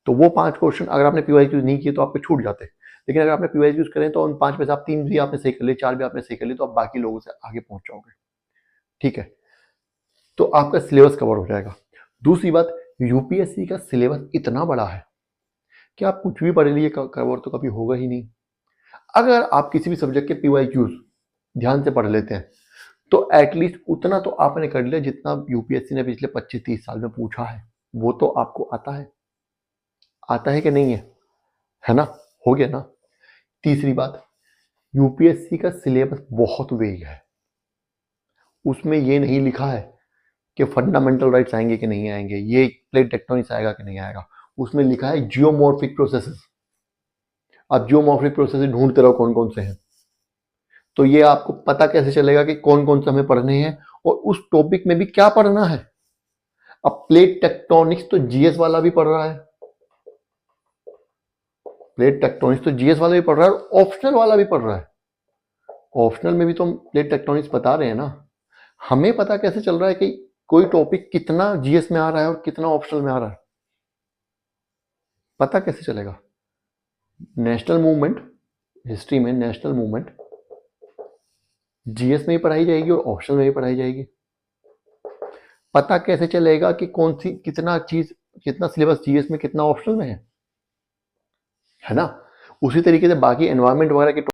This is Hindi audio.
तो वो 5 क्वेश्चन अगर आपने पीवाईक्यूज नहीं किए तो आपके छूट जाते। लेकिन अगर आपने पीवाईक्यूज करें तो उन 5 में से आप 3 भी आपने सही कर लिए, 4 भी आपने सही कर लिए, तो आप बाकी लोगों से आगे पहुंच जाओगे। ठीक है, तो आपका सिलेबस कवर हो जाएगा। दूसरी बात, यूपीएससी का सिलेबस इतना बड़ा है कि आप कुछ भी पढ़ लीजिए, कवर तो कभी होगा ही नहीं। अगर आप किसी भी सब्जेक्ट के पीवाईक्यूज ध्यान से पढ़ लेते हैं तो एटलीस्ट उतना तो आपने कर लिया जितना यूपीएससी ने पिछले 25-30 साल में पूछा है, वो तो आपको आता है कि नहीं है ना? हो गया ना। तीसरी बात, यूपीएससी का सिलेबस बहुत वेग है। उसमें ये नहीं लिखा है कि फंडामेंटल राइट्स आएंगे कि नहीं आएंगे, ये प्लेट टेक्टोनिक्स आएगा कि नहीं आएगा। उसमें लिखा है जियोमॉर्फिक प्रोसेसेस। आप जियोमॉर्फिक प्रोसेसेस ढूंढते रहो कौन कौन से हैं, तो ये आपको पता कैसे चलेगा कि कौन कौन से हमें पढ़ने हैं और उस टॉपिक में भी क्या पढ़ना है। अब प्लेट टेक्टोनिक्स तो जीएस वाला भी पढ़ रहा है, प्लेट टेक्टोनिक्स तो जीएस वाला भी पढ़ रहा है और ऑप्शनल वाला भी पढ़ रहा है। ऑप्शनल में भी तो हम प्लेट टेक्टोनिक्स बता रहे हैं ना। हमें पता कैसे चल रहा है कि कोई टॉपिक कितना जीएस में आ रहा है और कितना ऑप्शनल में आ रहा है? पता कैसे चलेगा? नेशनल मूवमेंट, हिस्ट्री में नेशनल मूवमेंट जीएस में भी पढ़ाई जाएगी और ऑप्शनल में भी पढ़ाई जाएगी। पता कैसे चलेगा कि कौन सी कितना सिलेबस जीएस में कितना ऑप्शनल में है ना? उसी तरीके से बाकी एनवायरमेंट वगैरह के